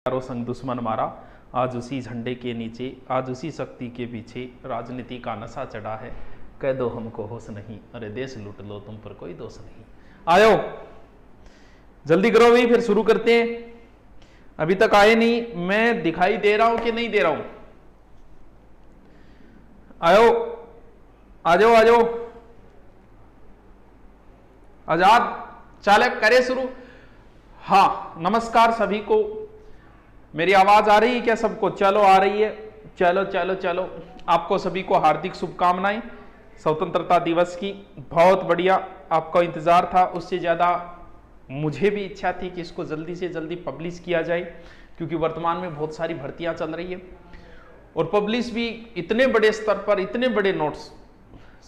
चारों संग दुश्मन मारा, आज उसी झंडे के नीचे, आज उसी शक्ति के पीछे, राजनीति का नशा चढ़ा है, कह दो हमको होश नहीं, अरे देश लूट लो तुम पर कोई दोष नहीं। आयो जल्दी करो भाई, फिर शुरू करते हैं। अभी तक आए नहीं, मैं दिखाई दे रहा हूं कि नहीं दे रहा हूं? आयो, आ जाओ आ जाओ, आजाद चालक करे शुरू। हाँ, नमस्कार सभी को। मेरी आवाज आ रही है क्या सबको? चलो आ रही है, चलो चलो चलो। आपको सभी को हार्दिक शुभकामनाएं स्वतंत्रता दिवस की। बहुत बढ़िया, आपका इंतजार था, उससे ज्यादा मुझे भी इच्छा थी कि इसको जल्दी से जल्दी पब्लिश किया जाए, क्योंकि वर्तमान में बहुत सारी भर्तियां चल रही है और पब्लिश भी इतने बड़े स्तर पर, इतने बड़े नोट्स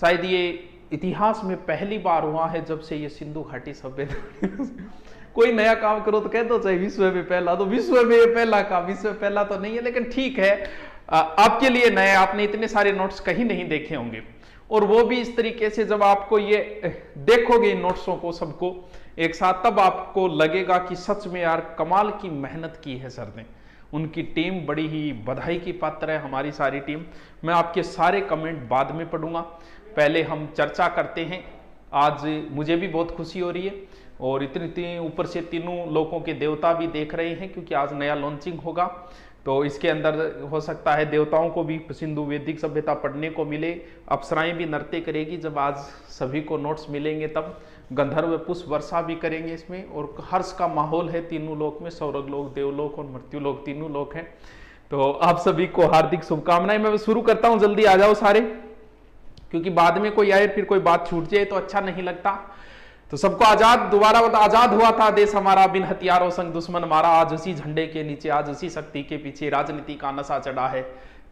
शायद ये इतिहास में पहली बार हुआ है जब से ये सिंधु घाटी सभ्यता कोई नया काम करो तो कह दो चाहे विश्व में पहला, तो विश्व में पहला का विश्व में पहला तो नहीं है, लेकिन ठीक है, आपके लिए नए, आपने इतने सारे नोट्स कहीं नहीं देखे होंगे, और वो भी इस तरीके से जब आपको ये देखोगे इन नोट्सों को सबको एक साथ, तब आपको लगेगा कि सच में यार कमाल की मेहनत की है सर ने। उनकी टीम बड़ी ही बधाई की पात्र है, हमारी सारी टीम। मैं आपके सारे कमेंट बाद में पढ़ूंगा, पहले हम चर्चा करते हैं। आज मुझे भी बहुत खुशी हो रही है, और इतनी ऊपर से तीनों लोगों के देवता भी देख रहे हैं, क्योंकि आज नया लॉन्चिंग होगा, तो इसके अंदर हो सकता है देवताओं को भी सिंधु वैदिक सभ्यता पढ़ने को मिले, अप्सराएं भी नृत्य करेगी जब आज सभी को नोट्स मिलेंगे, तब गंधर्व पुष्प वर्षा भी करेंगे इसमें, और हर्ष का माहौल है तीनों लोक में, स्वर्ग लोक, देवलोक और मृत्यु लोक, तीनों लोक हैं। तो आप सभी को हार्दिक शुभकामनाएं। मैं शुरू करता हूं, जल्दी आ जाओ सारे, क्योंकि बाद में कोई आए फिर कोई बात छूट जाए तो अच्छा नहीं लगता। तो सबको आजाद, दोबारा बता, आजाद हुआ था देश हमारा, बिन हथियारों संग दुश्मन मारा, आज उसी झंडे के नीचे, आज उसी शक्ति के पीछे, राजनीति का नशा चढ़ा है,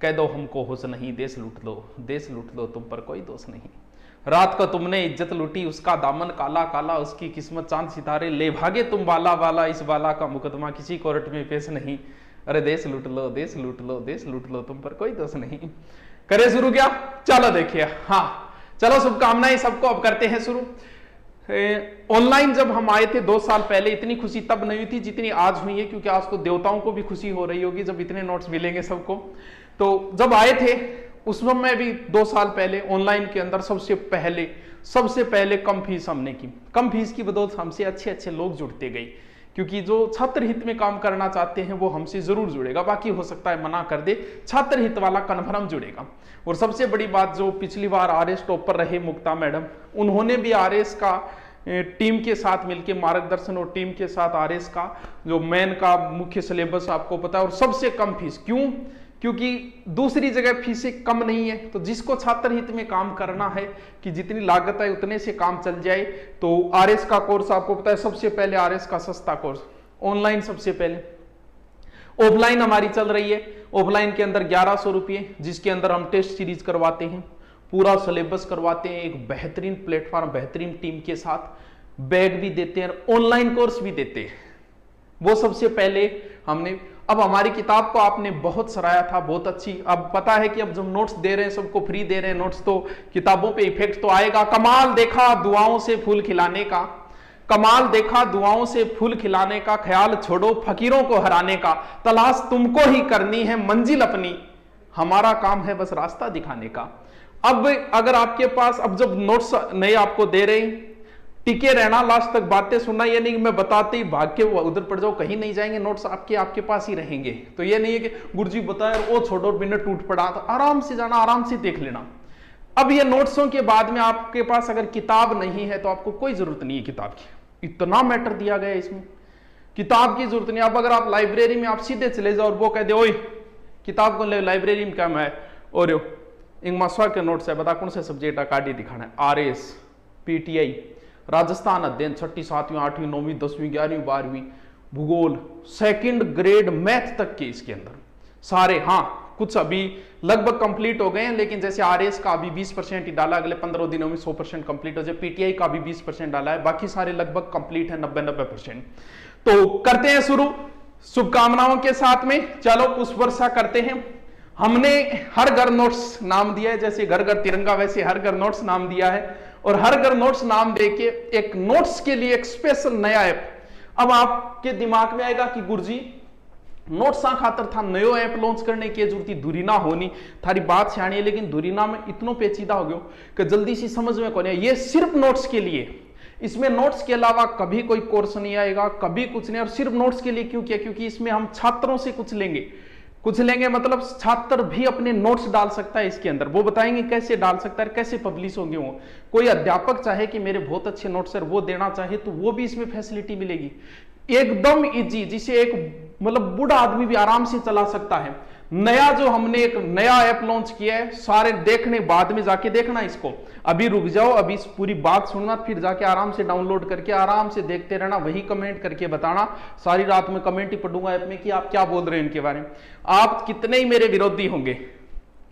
कह दो हमको होश नहीं, देश लूट लो, देश लूट लो तुम पर कोई दोष नहीं। रात को तुमने इज्जत लूटी, उसका दामन काला काला, उसकी किस्मत चांद सितारे, ले भागे तुम बाला बाला, इस बाला का मुकदमा किसी कोर्ट में पेश नहीं, अरे देश लूट लो, देश लूट लो, देश लूट लो तुम पर कोई दोष नहीं। करे शुरू क्या? चलो देखिए, हाँ चलो, शुभकामनाएं सबको। अब करते हैं शुरू। ऑनलाइन जब हम आए थे 2 साल पहले, इतनी खुशी तब नहीं थी जितनी आज हुई है, क्योंकि आज तो देवताओं को भी खुशी हो रही होगी जब इतने नोट्स मिलेंगे सबको। तो जब आए थे उस समय भी 2 साल पहले ऑनलाइन के अंदर सबसे पहले कम फीस हमने की। कम फीस की बदौलत हमसे अच्छे अच्छे लोग जुड़ते गए, क्योंकि जो छात्र हित में काम करना चाहते हैं वो हमसे जरूर जुड़ेगा, बाकी हो सकता है मना कर दे, छात्र हित वाला कन्फर्म जुड़ेगा। और सबसे बड़ी बात, जो पिछली बार आरएस टॉपर रहे मुक्ता मैडम, उन्होंने भी आरएस का टीम के साथ मिलकर मार्गदर्शन, और टीम के साथ आरएस का जो मेन का मुख्य सिलेबस आपको पता है, और सबसे कम फीस। क्यों? क्योंकि दूसरी जगह फीसें कम नहीं है, तो जिसको छात्र हित में काम करना है कि जितनी लागत है उतने से काम चल जाए, तो आरएस का कोर्स आपको पता है, सबसे पहले आरएस का सस्ता कोर्स ऑनलाइन, सबसे पहले ऑफलाइन हमारी चल रही है। ऑफलाइन के अंदर 1100 रुपये, जिसके अंदर हम टेस्ट सीरीज करवाते हैं, पूरा सिलेबस करवाते हैं, एक बेहतरीन प्लेटफॉर्म, बेहतरीन टीम के साथ, बैग भी देते हैं, ऑनलाइन कोर्स भी देते हैं। वो सबसे पहले हमने, अब हमारी किताब को आपने बहुत सराहा था, बहुत अच्छी। अब पता है कि अब जब नोट्स दे रहे हैं, सबको फ्री दे रहे हैं नोट्स, तो किताबों पे इफेक्ट तो आएगा। कमाल देखा दुआओं से फूल खिलाने का, कमाल देखा दुआओं से फूल खिलाने का, ख्याल छोड़ो फकीरों को हराने का, तलाश तुमको ही करनी है मंजिल अपनी, हमारा काम है बस रास्ता दिखाने का। अब अगर आपके पास, अब जब नोट्स नए आपको दे रहे हैं, टिके रहना, लास्ट तक बातें सुनना, ये नहीं कि मैं बताते ही भाग के उधर पड़ जाओ, कहीं नहीं जाएंगे, नोट्स आपके पास ही रहेंगे। तो ये नहीं है कि गुरुजी बताए वो छोड़ो बिना टूट पड़ा, तो आराम से जाना, आराम से देख लेना। अब ये नोट्सों के बाद में आपके पास अगर किताब नहीं है तो आपको कोई जरूरत नहीं है किताब की, इतना मैटर दिया गया है इसमें, किताब की जरूरत नहीं। अब अगर आप लाइब्रेरी में आप सीधे चले जाओ और वो कह दे ओए किताब को ले, लाइब्रेरी में क्या मैं और इंगमास्वा के नोट्स है, बता कौन से सब्जेक्ट अकाडी दिखाना है, आरएस, पीटीआई, राजस्थान अध्ययन, 6ठी 7वीं 8वीं 9वीं 10वीं 11वीं 12वीं, भूगोल, सेकंड ग्रेड मैथ तक के इसके अंदर सारे। हाँ, कुछ अभी लगभग कंप्लीट हो गए हैं, लेकिन जैसे आरएस का अभी 20% ही डाला, अगले 15 दिनों में 100% कंप्लीट हो जाए। पीटीआई का भी 20% डाला है, बाकी सारे लगभग कंप्लीट है, 90-90%। तो करते हैं शुरू शुभकामनाओं के साथ में। चलो पुष्प वर्षा करते हैं। हमने हर घर नोट्स नाम दिया है, जैसे घर घर तिरंगा वैसे हर घर नोट्स नाम दिया है, और हर घर नोट्स नाम देके एक नोट्स के लिए एक स्पेशल नया ऐप अब आपके दिमाग में आएगा कि गुरुजी नोट सा खातर था नयो ऐप लॉन्च करने की जरूरत दूरी ना होनी, थारी बात सियाणी है, लेकिन दूरी ना में इतनो पेचीदा हो गयो कि जल्दी सी समझ में कौन है। ये सिर्फ नोट्स के लिए, इसमें नोट्स के अलावा कभी कोई कोर्स नहीं आएगा, कभी कुछ नहीं। और सिर्फ नोट्स के लिए क्यों किया? क्योंकि इसमें हम छात्रों से कुछ लेंगे मतलब छात्र भी अपने नोट्स डाल सकता है इसके अंदर। वो बताएंगे कैसे डाल सकता है, कैसे पब्लिश होंगे वो। कोई अध्यापक चाहे कि मेरे बहुत अच्छे नोट्स है वो देना चाहे तो वो भी इसमें फैसिलिटी मिलेगी, एकदम इजी, जिसे एक मतलब बूढ़ा आदमी भी आराम से चला सकता है। नया जो हमने एक नया ऐप लॉन्च किया है, सारे देखने बाद में जाके देखना इसको, अभी रुक जाओ, अभी इस पूरी बात सुनना, फिर जाके आराम से डाउनलोड करके आराम से देखते रहना, वही कमेंट करके बताना। सारी रात में कमेंट ही पढ़ूंगा ऐप में कि आप क्या बोल रहे हैं इनके बारे में। आप कितने ही मेरे विरोधी होंगे,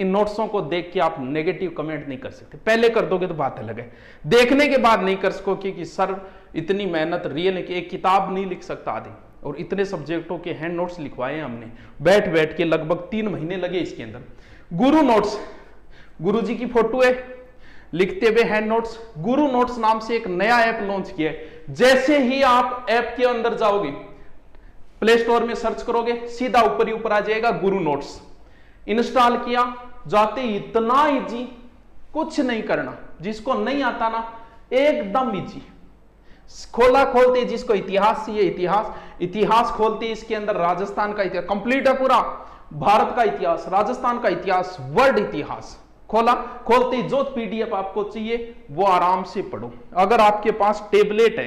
इन नोट्सों को देख के आप नेगेटिव कमेंट नहीं कर सकते। पहले कर दोगे तो बात अलग है, देखने के बाद नहीं कर सकोगे कि सर इतनी मेहनत रियल है कि एक किताब नहीं लिख सकता आदमी, और इतने सब्जेक्टों के हैंड नोट्स लिखवाए हैं हमने बैठ बैठ के, लगभग 3 महीने लगे इसके अंदर। गुरु नोट्स, गुरु जी की फोटो है, लिखते हुए हैंड नोट्स। गुरु नोट्स नाम से एक नया ऐप लॉन्च किया है। जैसे ही आप ऐप के अंदर जाओगे, प्ले स्टोर में सर्च करोगे, सीधा ऊपर ही ऊपर आ जाएगा गुरु नोट्स। इंस्टॉल किया, जाते इतना इजी, कुछ नहीं करना, जिसको नहीं आता ना एकदम इजी। खोला, खोलते जिसको इतिहास चाहिए इतिहास खोलते, इसके अंदर राजस्थान का इतिहास कंप्लीट है, पूरा भारत का इतिहास, राजस्थान का इतिहास, वर्ल्ड इतिहास। खोला, खोलते जो पीडीएफ आपको चाहिए वो आराम से पढ़ो। अगर आपके पास टेबलेट है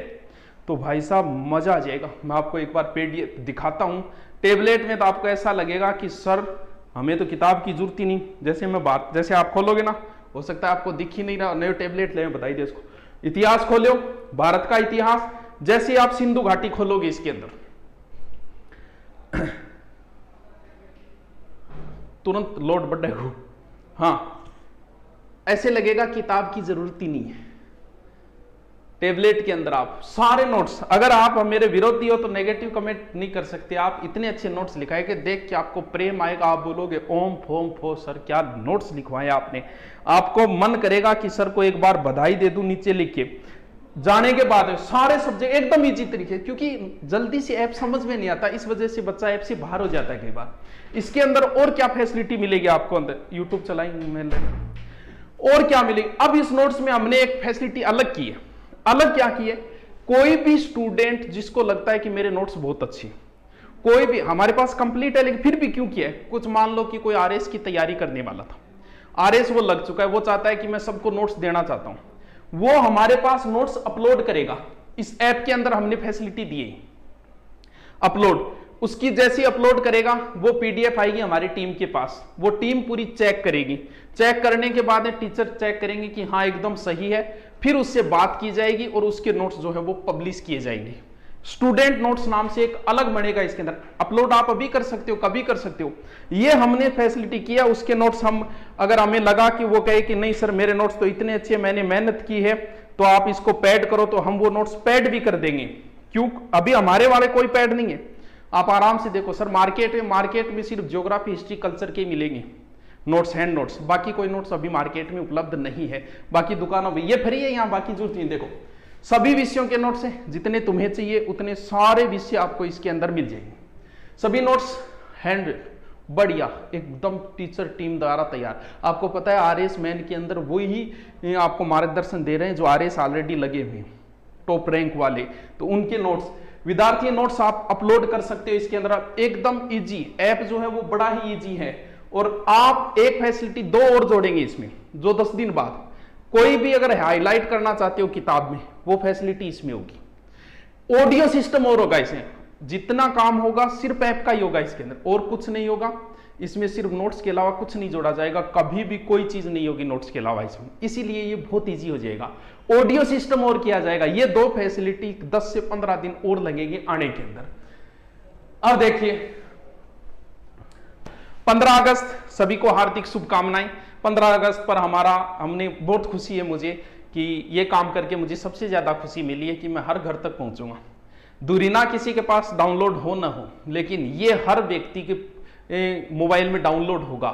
तो भाई साहब मजा आ जाएगा। मैं आपको एक बार पीडीएफ दिखाता हूं। टेबलेट में तो आपको ऐसा लगेगा कि सर हमें तो किताब की जरूरत ही नहीं। जैसे आप खोलोगे ना, हो सकता है आपको दिख ही नहीं रहा, नए टेबलेट ले बताइए इसको। इतिहास खोलो, भारत का इतिहास। जैसे आप सिंधु घाटी खोलोगे इसके अंदर, तुरंत लोड बढ़ेगा। हाँ, ऐसे लगेगा किताब की जरूरत ही नहीं है। टेबलेट के अंदर आप सारे नोट्स, अगर आप मेरे विरोधी हो तो नेगेटिव कमेंट नहीं कर सकते। आप इतने अच्छे नोट्स लिखाए कि देख के आपको प्रेम आएगा, आप बोलोगे ओम फोम फो सर क्या नोट्स लिखवाए आपने। आपको मन करेगा कि सर को एक बार बधाई दे दूं नीचे लिख के। जाने के बाद सारे सब्जेक्ट एकदम इजी तरीके, क्योंकि जल्दी से ऐप समझ में नहीं आता, इस वजह से बच्चा ऐप से बाहर हो जाता है कई बार। इसके अंदर और क्या फैसिलिटी मिलेगी आपको, अंदर यूट्यूब चलाएंगे और क्या मिलेगी। अब इस नोट्स में हमने एक फैसिलिटी अलग की है। अलग क्या की है? कोई भी स्टूडेंट जिसको लगता है कि मेरे नोट्स बहुत अच्छे, कोई भी, हमारे पास कंप्लीट है लेकिन फिर भी क्यों किया है, कुछ मान लो कि कोई आरएस की तैयारी करने वाला था, आरएस वो लग चुका है, वो चाहता है कि मैं सबको नोट्स देना चाहता हूं, वो हमारे पास नोट्स अपलोड करेगा। इस ऐप के अंदर हमने फैसिलिटी दी है अपलोड। उसकी जैसी अपलोड करेगा वो पीडीएफ आएगी हमारी टीम के पास, वो टीम पूरी चेक करेगी। चेक करने के बाद टीचर चेक करेंगे कि हाँ एकदम सही है, फिर उससे बात की जाएगी और उसके नोट्स जो है वो पब्लिश किए जाएंगे। स्टूडेंट नोट्स नाम से एक अलग बनेगा इसके अंदर। अपलोड आप अभी कर सकते हो, कभी कर सकते हो, ये हमने फैसिलिटी किया। उसके नोट्स हम, अगर हमें लगा कि वो कहे कि नहीं सर मेरे नोट्स तो इतने अच्छे, मैंने मेहनत की है तो आप इसको पैड करो, तो हम वो नोट्स पैड भी कर देंगे। क्यों? अभी हमारे वाले कोई पैड नहीं है, आप आराम से देखो। सर मार्केट में सिर्फ ज्योग्राफी हिस्ट्री कल्चर के मिलेंगे नोट्स, हैंड नोट्स, बाकी कोई नोट्स अभी मार्केट में उपलब्ध नहीं है। बाकी दुकानों में ये फ्री है, यहाँ बाकी जो चीज देखो सभी विषयों के नोट्स हैं, जितने तुम्हें चाहिए उतने सारे विषय आपको इसके अंदर मिल जाएंगे। सभी नोट्स हैंड बढ़िया एकदम टीचर टीम द्वारा तैयार। आपको पता है आरएस मैन के अंदर वही आपको मार्गदर्शन दे रहे हैं जो आरएस ऑलरेडी लगे हुए हैं टॉप रैंक वाले, तो उनके नोट्स, विद्यार्थी नोट्स आप अपलोड कर सकते हो इसके अंदर एकदम इजी। ऐप जो है वो बड़ा ही इजी है। और आप एक फैसिलिटी दो और जोड़ेंगे इसमें, जो 10 दिन बाद कोई भी अगर हाईलाइट करना चाहते हो किताब में, वो फैसिलिटी इसमें होगी। ऑडियो सिस्टम और होगा इसमें, जितना काम होगा सिर्फ ऐप का ही होगा इसके अंदर, और कुछ नहीं होगा इसमें। सिर्फ नोट्स के अलावा कुछ नहीं जोड़ा जाएगा, कभी भी कोई चीज नहीं होगी नोट्स के अलावा इसमें, इसीलिए ये बहुत इजी हो जाएगा। ऑडियो सिस्टम और किया जाएगा। ये दो फैसिलिटी 10 से 15 दिन और लगेंगे आने के अंदर। अब देखिए 15 अगस्त सभी को हार्दिक शुभकामनाएं। 15 अगस्त पर हमने बहुत खुशी है मुझे कि ये काम करके मुझे सबसे ज्यादा खुशी मिली है कि मैं हर घर तक पहुंचूंगा। दूरी ना किसी के पास डाउनलोड हो ना हो, लेकिन ये हर व्यक्ति के मोबाइल में डाउनलोड होगा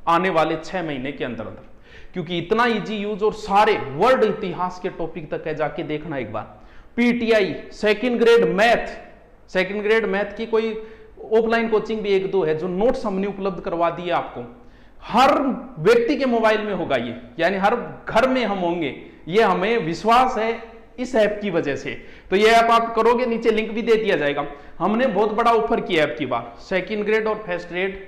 आने वाले 6 महीने के अंदर अंदर, क्योंकि इतना इजी यूज और सारे वर्ल्ड इतिहास के टॉपिक तक है। जाके देखना एक बार। पीटीआई सेकंड ग्रेड मैथ की कोई ऑफलाइन कोचिंग भी एक दो है, जो नोट्स हमने उपलब्ध करवा दिए आपको, हर व्यक्ति के मोबाइल में होगा ये, यानी हर घर में हम होंगे, ये हमें विश्वास है इस ऐप की वजह से। तो ये ऐप आप करोगे, नीचे लिंक भी दे दिया जाएगा। हमने बहुत बड़ा ऑफर किया ऐप की बार, सेकंड ग्रेड और फर्स्ट ग्रेड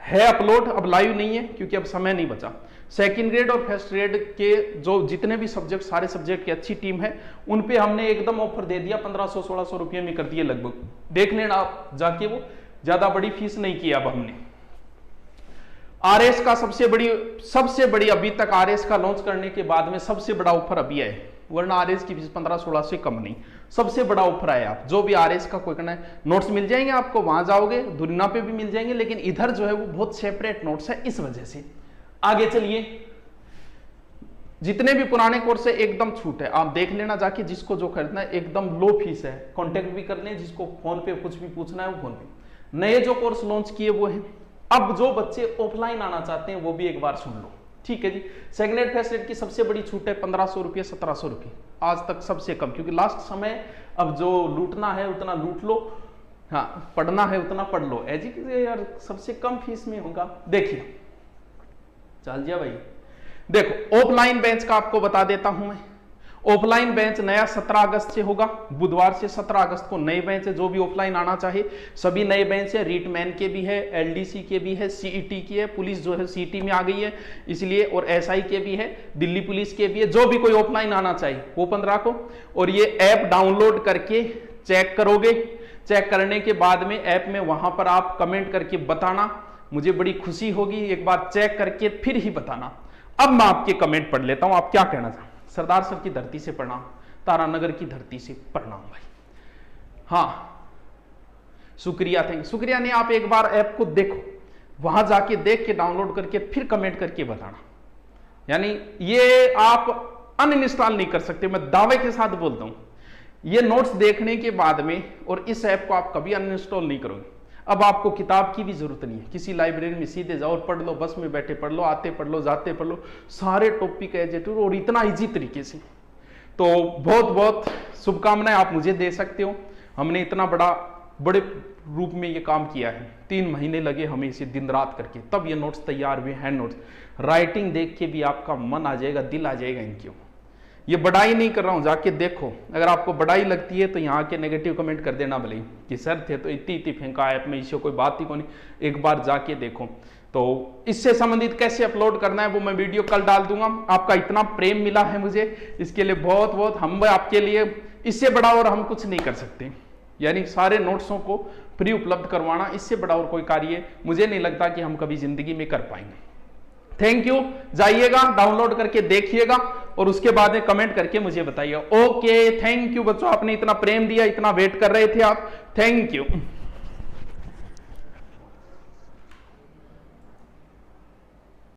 है अपलोड, अब लाइव नहीं है क्योंकि अब समय नहीं बचा। सेकंड ग्रेड और फर्स्ट ग्रेड के जो जितने भी सब्जेक्ट, सारे सब्जेक्ट की अच्छी टीम है, उन पे हमने एकदम ऑफर दे दिया, 1500-1600 रुपये में कर दिए लगभग। देख लेना आप जाके, वो ज्यादा बड़ी फीस नहीं की अब हमने। आरएस का सबसे बड़ी अभी तक आरएस का लॉन्च करने के बाद में सबसे बड़ा ऑफर अभी है, वरना आरएस की फीस 15-16 से कम नहीं, सबसे बड़ा ऑफर है। आप जो भी आरएस का कोई करना है, नोट्स मिल जाएंगे आपको, वहां जाओगे दुनिया पे भी मिल जाएंगे, लेकिन इधर जो है वो बहुत सेपरेट नोट्स है, इस वजह से। आगे चलिए, जितने भी पुराने कोर्स है एकदम छूट है, आप देख लेना जाके, जिसको जो खरीदना है एकदम लो फीस है, कॉन्टेक्ट भी कर लें, जिसको फोन पे कुछ भी पूछना है वो फोन पे। नए जो कोर्स लॉन्च किए वो है, अब जो बच्चे ऑफलाइन आना चाहते हैं वो भी एक बार सुन लो, ठीक है जी। सेकंड ग्रेड फर्स्ट ग्रेड की सबसे बड़ी छूट है 1500 रुपये, 1700 रुपये, आज तक सबसे कम, क्योंकि लास्ट समय अब जो लूटना है उतना लूट लो, हाँ पढ़ना है उतना पढ़ लो, एजुकेशन यार सबसे कम फीस में होगा। देखिए चल जा भाई, देखो ऑफलाइन बेंच का आपको बता देता हूं मैं। ऑफलाइन बेंच नया 17 अगस्त से होगा, बुधवार से 17 अगस्त को नए बेंच है। जो भी ऑफलाइन आना चाहे सभी नए बेंच है, रीटमैन के भी है, एलडीसी के भी है, सीईटी की है, पुलिस जो है सीईटी में आ गई है इसलिए, और एसआई के भी है, दिल्ली पुलिस के भी है। जो भी कोई ऑफलाइन आना चाहिए वो 15 को, और ये ऐप डाउनलोड करके चेक करोगे, चेक करने के बाद में ऐप में वहां पर आप कमेंट करके बताना, मुझे बड़ी खुशी होगी, एक बार चेक करके फिर ही बताना। अब मैं आपके कमेंट पढ़ लेता हूं, आप क्या कहना चाहते। सरदार सर की धरती से प्रणाम, तारानगर की धरती से प्रणाम भाई। हाँ शुक्रिया, थैंक शुक्रिया। नहीं, आप एक बार ऐप को देखो, वहां जाके देख के डाउनलोड करके फिर कमेंट करके बताना, यानी ये आप अनइंस्टॉल नहीं कर सकते, मैं दावे के साथ बोलता हूं। ये नोट्स देखने के बाद में और इस ऐप को आप कभी अनइंस्टॉल नहीं करोगे। अब आपको किताब की भी जरूरत नहीं है, किसी लाइब्रेरी में सीधे जाओ और पढ़ लो, बस में बैठे पढ़ लो, आते पढ़ लो, जाते पढ़ लो, सारे टॉपिक एजेटिव और इतना इजी तरीके से। तो बहुत बहुत शुभकामनाएं आप मुझे दे सकते हो। हमने इतना बड़े रूप में ये काम किया है, 3 महीने लगे हमें इसे दिन रात करके, तब ये नोट्स तैयार हुए, हैंड नोट्स। राइटिंग देख के भी आपका मन आ जाएगा, दिल आ जाएगा इनकी। ये बड़ाई नहीं कर रहा हूं, जाके देखो। अगर आपको बड़ाई लगती है तो यहाँ के नेगेटिव कमेंट कर देना भले कि सर थे तो इतनी फेंका ऐप में, इसे कोई बात ही को नहीं, एक बार जाके देखो। तो इससे संबंधित कैसे अपलोड करना है वो मैं वीडियो कल डाल दूंगा। आपका इतना प्रेम मिला है मुझे, इसके लिए बहुत बहुत, हम आपके लिए इससे बड़ा और हम कुछ नहीं कर सकते, यानी सारे नोट्सों को फ्री उपलब्ध करवाना, इससे बड़ा और कोई कार्य मुझे नहीं लगता कि हम कभी जिंदगी में कर पाएंगे। थैंक यू, जाइएगा डाउनलोड करके देखिएगा और उसके बाद में कमेंट करके मुझे बताइए। ओके, थैंक यू बच्चों, आपने इतना प्रेम दिया, इतना वेट कर रहे थे आप, थैंक यू।